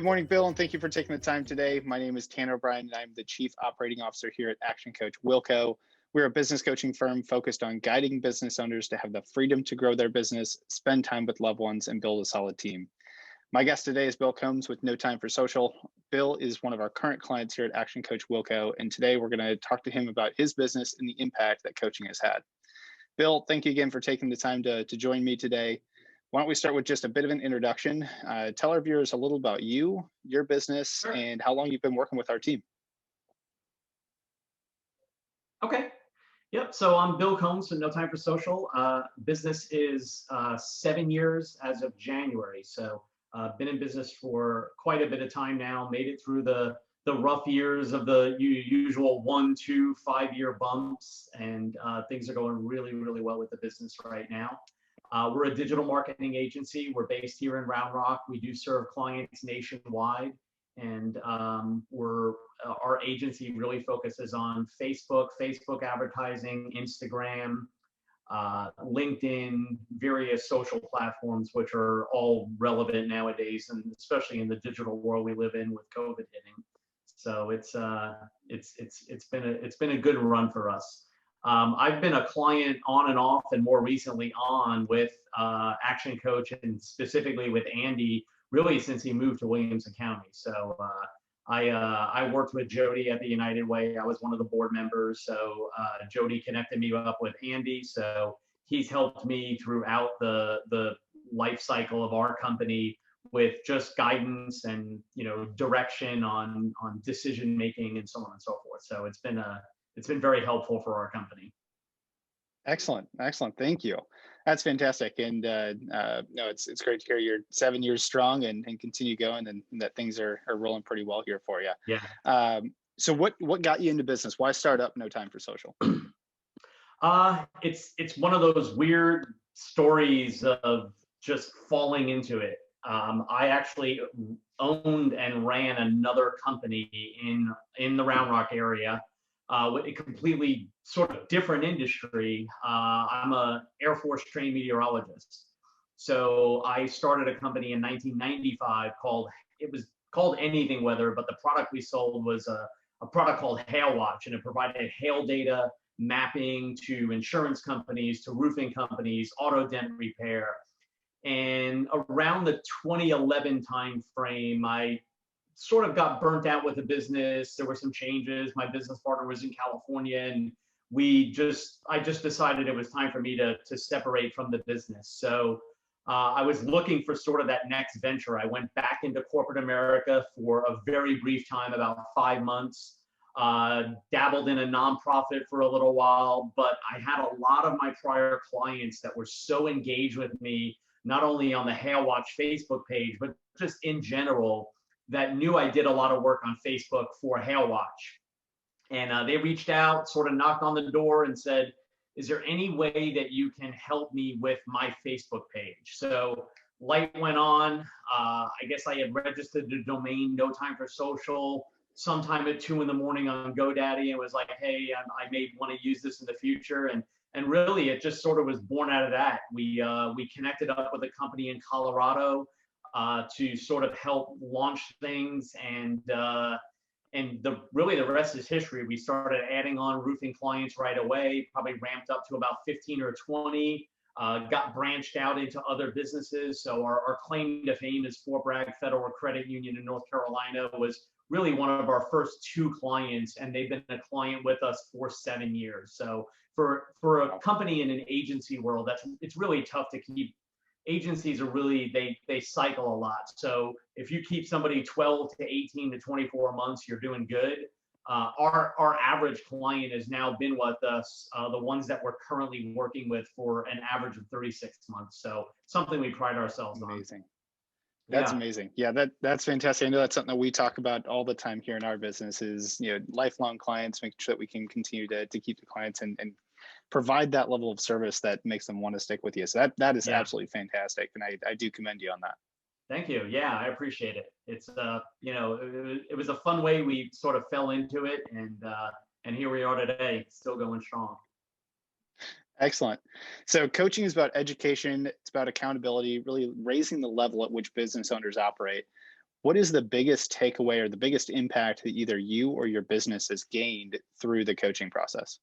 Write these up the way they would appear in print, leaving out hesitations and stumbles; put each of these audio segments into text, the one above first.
morning, Bill, and thank you for taking the time today. My name is Tanner O'Brien, and I'm the Chief Operating Officer here at Action Coach Wilco. We're a business coaching firm focused on guiding business owners to have the freedom to grow their business, spend time with loved ones, and build a solid team. My guest today is Bill Combs with No Time for Social. Bill is one of our current clients here at Action Coach Wilco, and today we're going to talk to him about his business and the impact that coaching has had. Bill, thank you again for taking the time to join me today. Why don't we start with just a bit of an introduction? Tell our viewers a little about you, your business, Sure. and how long you've been working with our team. Okay. Yep. So I'm Bill Combs from No Time for Social. Business is 7 years as of January. So been in business for quite a bit of time now. Made it through the rough years of the usual 1, 2, 5-year bumps, and things are going really, really well with the business right now. We're a digital marketing agency. We're based here in Round Rock. We do serve clients nationwide, and our agency really focuses on Facebook advertising, Instagram, LinkedIn, various social platforms, which are all relevant nowadays, and especially in the digital world we live in with COVID hitting. So it's been a good run for us. I've been a client on and off, and more recently on with Action Coach, and specifically with Andy, really since he moved to Williamson County. So I worked with Jody at the United Way. I was one of the board members. So Jody connected me up with Andy. So he's helped me throughout the life cycle of our company with just guidance and direction on decision making and so on and so forth. So it's been very helpful for our company. Excellent. Thank you. That's fantastic. And no, it's great to hear you're 7 years strong and continue going, and that things are rolling pretty well here for you. Yeah. So what got you into business? Why start up No Time for Social? It's one of those weird stories of just falling into it. I actually owned and ran another company in the Round Rock area. With a completely sort of different industry. I'm an Air Force trained meteorologist. So I started a company in 1995 it was called Anything Weather, but the product we sold was a product called Hail Watch, and it provided hail data mapping to insurance companies, to roofing companies, auto dent repair. And around the 2011 timeframe, I sort of got burnt out with the business. There were some changes. My business partner was in California, and I just decided it was time for me to separate from the business. So I was looking for sort of that next venture. I went back into corporate America for a very brief time, about 5 months, dabbled in a nonprofit for a little while, but I had a lot of my prior clients that were so engaged with me, not only on the Hail Watch Facebook page, but just in general, that knew I did a lot of work on Facebook for Hail Watch. And they reached out, sort of knocked on the door and said, is there any way that you can help me with my Facebook page? So light went on. I guess I had registered the domain No Time for Social sometime at 2 a.m. on GoDaddy, and was like, hey, I may want to use this in the future. And really, it just sort of was born out of that. We connected up with a company in Colorado to sort of help launch things, and really the rest is history. We started adding on roofing clients right away, probably ramped up to about 15 or 20, got branched out into other businesses. So our claim to fame is Fort Bragg Federal Credit Union in North Carolina was really one of our first 2 clients, and they've been a client with us for 7 years. So for a company in an agency world, it's really tough to keep. Agencies are really, they cycle a lot. So if you keep somebody 12 to 18 to 24 months, you're doing good. Our average client has now been with us, the ones that we're currently working with, for an average of 36 months. So something we pride ourselves on. Amazing. That's amazing. Yeah, that's fantastic. I know that's something that we talk about all the time here in our business is, lifelong clients, making sure that we can continue to keep the clients and provide that level of service that makes them want to stick with you. So that is absolutely fantastic. And I do commend you on that. Thank you. Yeah, I appreciate it. It's it was a fun way we sort of fell into it, and here we are today, still going strong. Excellent. So coaching is about education. It's about accountability, really raising the level at which business owners operate. what is the biggest takeaway or the biggest impact that either you or your business has gained through the coaching process?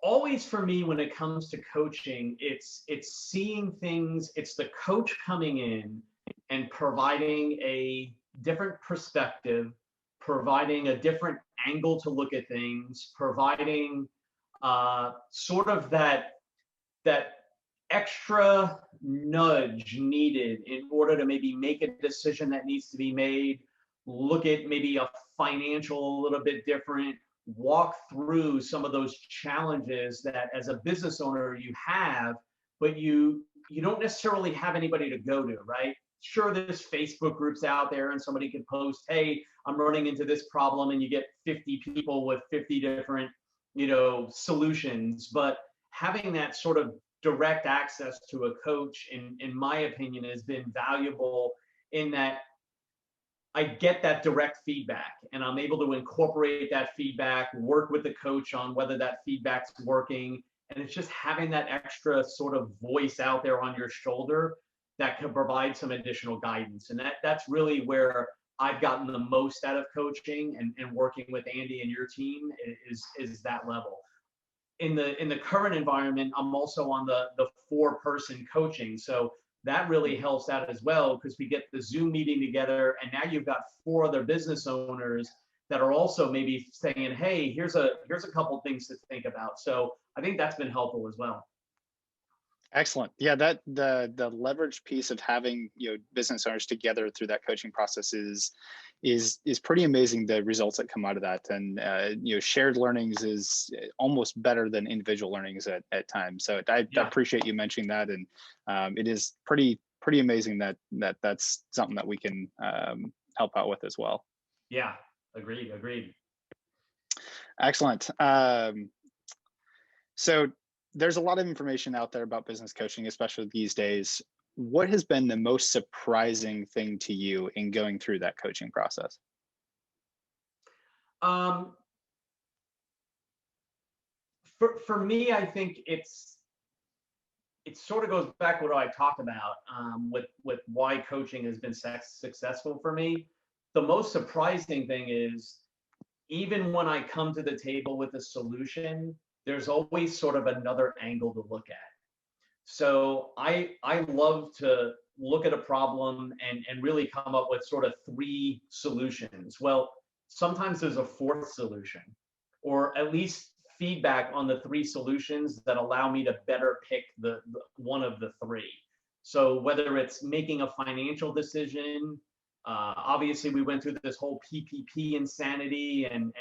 Always for me, when it comes to coaching, it's seeing things, it's the coach coming in and providing a different perspective, providing a different angle to look at things, providing sort of that extra nudge needed in order to maybe make a decision that needs to be made, look at maybe a financial a little bit different, walk through some of those challenges that as a business owner you have, but you don't necessarily have anybody to go to, right? Sure, there's Facebook groups out there and somebody can post, hey, I'm running into this problem, and you get 50 people with 50 different, solutions. But having that sort of direct access to a coach, in my opinion, has been valuable in that I get that direct feedback and I'm able to incorporate that feedback, work with the coach on whether that feedback's working. And it's just having that extra sort of voice out there on your shoulder that can provide some additional guidance. And that's really where I've gotten the most out of coaching and working with Andy and your team is that level. In the current environment, I'm also on the 4-person coaching. So that really helps out as well, because we get the Zoom meeting together, and now you've got 4 other business owners that are also maybe saying, hey, here's a couple things to think about. So I think that's been helpful as well. Excellent. Yeah, that the leverage piece of having business owners together through that coaching process is pretty amazing. The results that come out of that, and shared learnings is almost better than individual learnings at times. So I appreciate you mentioning that, and it is pretty amazing that's something that we can help out with as well. Yeah, agreed. Excellent. So there's a lot of information out there about business coaching, especially these days. What has been the most surprising thing to you in going through that coaching process? For me, I think it sort of goes back to what I talked about with why coaching has been successful for me. The most surprising thing is, even when I come to the table with a solution, there's always sort of another angle to look at. So I love to look at a problem and really come up with sort of 3 solutions. Well, sometimes there's a 4th solution, or at least feedback on the 3 solutions that allow me to better pick the one of the 3. So whether it's making a financial decision, obviously we went through this whole PPP insanity, and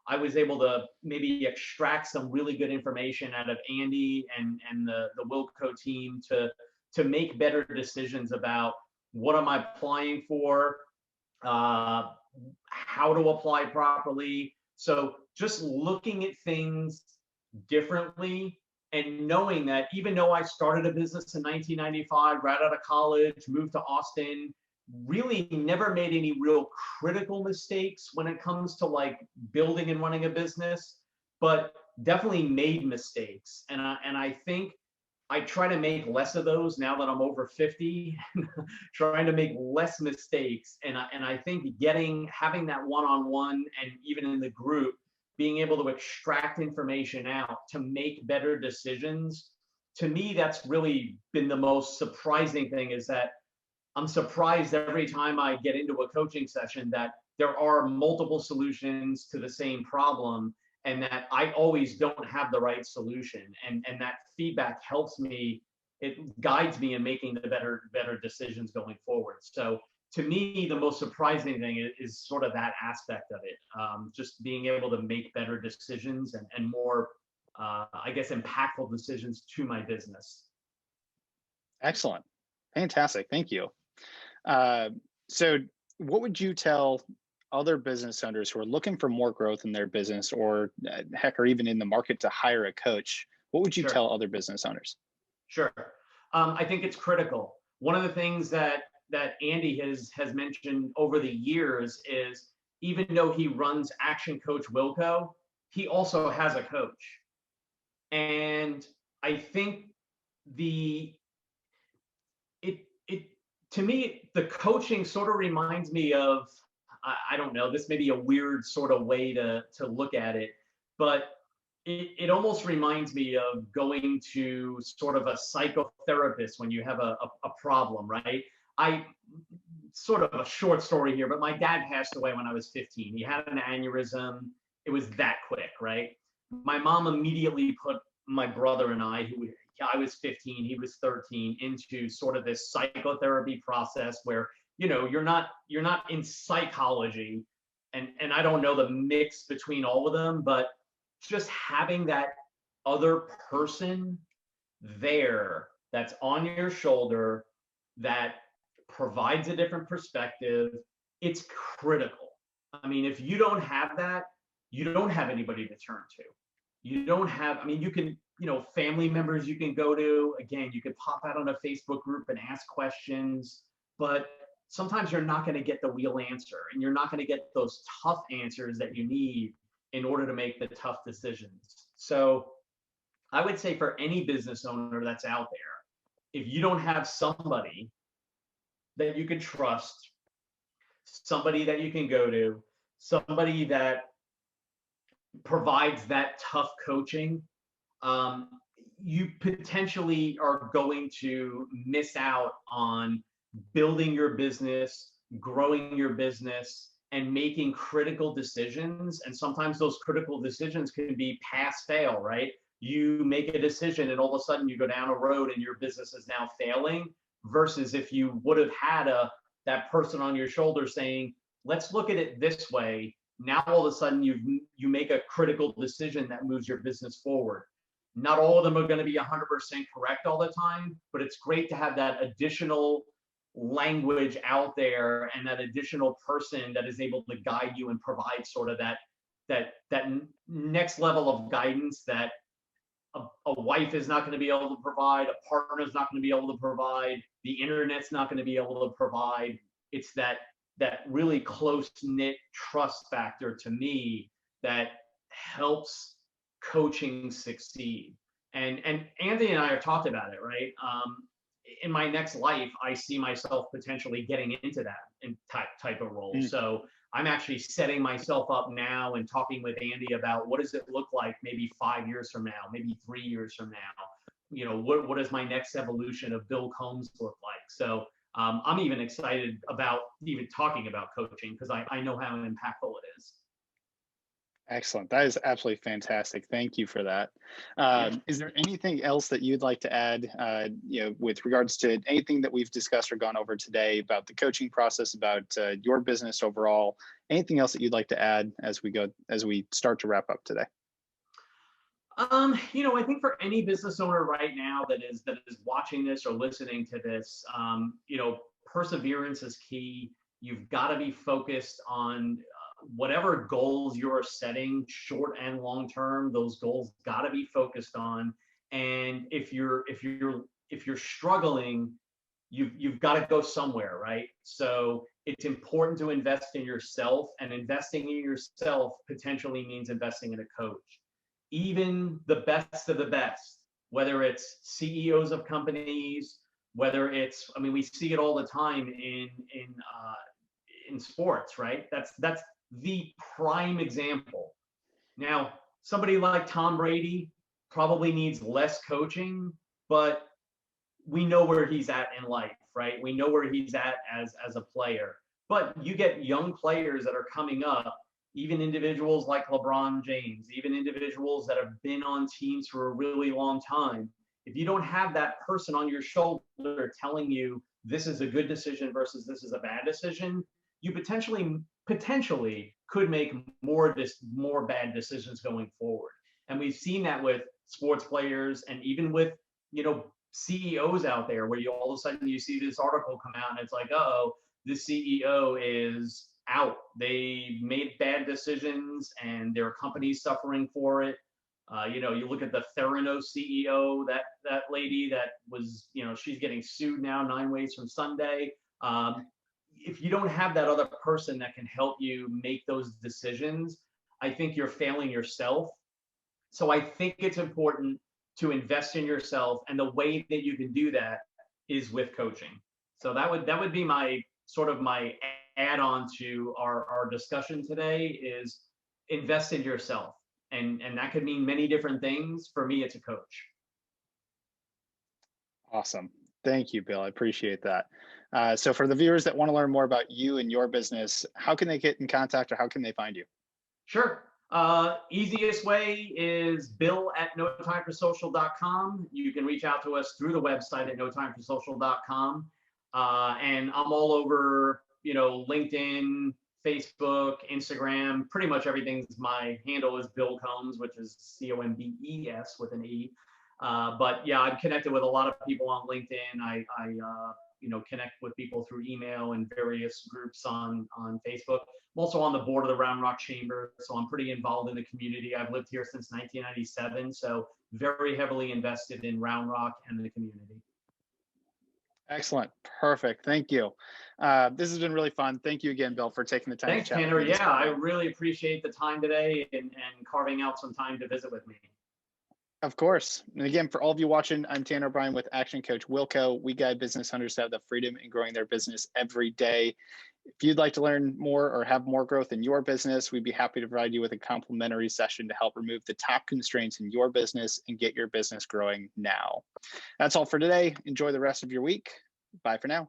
I was able to maybe extract some really good information out of Andy and the Wilco team to make better decisions about what am I applying for, how to apply properly. So just looking at things differently, and knowing that even though I started a business in 1995, right out of college, moved to Austin, really never made any real critical mistakes when it comes to like building and running a business, but definitely made mistakes. And I think I try to make less of those now that I'm over 50, trying to make less mistakes. And I think having that one-on-one, and even in the group, being able to extract information out to make better decisions, to me, that's really been the most surprising thing, is that I'm surprised every time I get into a coaching session that there are multiple solutions to the same problem, and that I always don't have the right solution. And that feedback helps me, it guides me in making the better decisions going forward. So to me, the most surprising thing is sort of that aspect of it. Just being able to make better decisions and more, I guess, impactful decisions to my business. Excellent. Fantastic. Thank you. So what would you tell other business owners who are looking for more growth in their business, or heck, or even in the market to hire a coach? What would you tell other business owners? Sure. I think it's critical. One of the things that Andy has mentioned over the years is, even though he runs Action Coach Wilco, he also has a coach. And I think to me, the coaching sort of reminds me of, I don't know, this may be a weird sort of way to look at it, but it almost reminds me of going to sort of a psychotherapist when you have a problem, right? I sort of a short story here, but my dad passed away when I was 15. He had an aneurysm. It was that quick, right? My mom immediately put my brother and I was 15, he was 13, into sort of this psychotherapy process where, you're not in psychology, and I don't know the mix between all of them, but just having that other person there that's on your shoulder, that provides a different perspective, it's critical. I mean, if you don't have that, you don't have anybody to turn to. You don't have, I mean, you can, family members you can go to. Again, you could pop out on a Facebook group and ask questions, but sometimes you're not going to get the real answer, and you're not going to get those tough answers that you need in order to make the tough decisions. So I would say for any business owner that's out there, if you don't have somebody that you can trust, somebody that you can go to, somebody that provides that tough coaching, you potentially are going to miss out on building your business, growing your business, and making critical decisions. And sometimes those critical decisions can be pass fail, right? You make a decision and all of a sudden you go down a road and your business is now failing, versus if you would have had that person on your shoulder saying, let's look at it this way. Now all of a sudden you make a critical decision that moves your business forward. Not all of them are going to be 100% correct all the time, but it's great to have that additional language out there and that additional person that is able to guide you and provide sort of that next level of guidance that a wife is not going to be able to provide, a partner is not going to be able to provide, the internet's not going to be able to provide. It's that really close knit trust factor, to me, that helps coaching succeed. And Anthony and I have talked about it, right? In my next life, I see myself potentially getting into that type of role. So I'm actually setting myself up now and talking with Andy about what does it look like maybe 5 years from now, maybe 3 years from now. What does my next evolution of Bill Combs look like? So I'm even excited about even talking about coaching, because I know how impactful it is. Excellent. That is absolutely fantastic. Thank you for that. Is there anything else that you'd like to add, with regards to anything that we've discussed or gone over today about the coaching process, about your business overall? Anything else that you'd like to add as we start to wrap up today? I think for any business owner right now that is watching this or listening to this, perseverance is key. You've got to be focused on whatever goals you're setting, short and long term. Those goals got to be focused on. And if you're struggling, you've got to go somewhere, right? So it's important to invest in yourself, and investing in yourself potentially means investing in a coach. Even the best of the best, whether it's CEOs of companies, whether it's, I mean, we see it all the time in sports, right? That's the prime example. Now, somebody like Tom Brady probably needs less coaching, but we know where he's at in life, right? We know where he's at as a player. But you get young players that are coming up, even individuals like LeBron James, even individuals that have been on teams for a really long time. If you don't have that person on your shoulder telling you this is a good decision versus this is a bad decision, you potentially could make more bad decisions going forward. And we've seen that with sports players, and even with CEOs out there, where all of a sudden you see this article come out and it's like, the CEO is out. They made bad decisions and their company's suffering for it. You look at the Theranos CEO, that lady that was, she's getting sued now 9 ways from Sunday. If you don't have that other person that can help you make those decisions, I think you're failing yourself. So I think it's important to invest in yourself, and the way that you can do that is with coaching. So that would be my sort of my add-on to our discussion today is invest in yourself. And that could mean many different things. For me, it's a coach. Awesome. Thank you, Bill. I appreciate that. So for the viewers that want to learn more about you and your business, how can they get in contact or how can they find you? Sure. Easiest way is bill@notimeforsocial.com. You can reach out to us through the website at notimeforsocial.com. And I'm all over, LinkedIn, Facebook, Instagram, pretty much everything's my handle is Bill Combs, which is Combes with an E. But yeah, I'm connected with a lot of people on LinkedIn. I connect with people through email and various groups on Facebook. I'm also on the board of the Round Rock Chamber, so I'm pretty involved in the community. I've lived here since 1997, so very heavily invested in Round Rock and the community. Excellent. Perfect. Thank you. This has been really fun. Thank you again, Bill, for taking the time Thanks, to chat Tanner. with me this Yeah, I morning. really appreciate the time today and carving out some time to visit with me. Of course. And again, for all of you watching, I'm Tanner O'Brien with Action Coach Wilco. We guide business owners to have the freedom in growing their business every day. If you'd like to learn more or have more growth in your business, we'd be happy to provide you with a complimentary session to help remove the top constraints in your business and get your business growing now. That's all for today. Enjoy the rest of your week. Bye for now.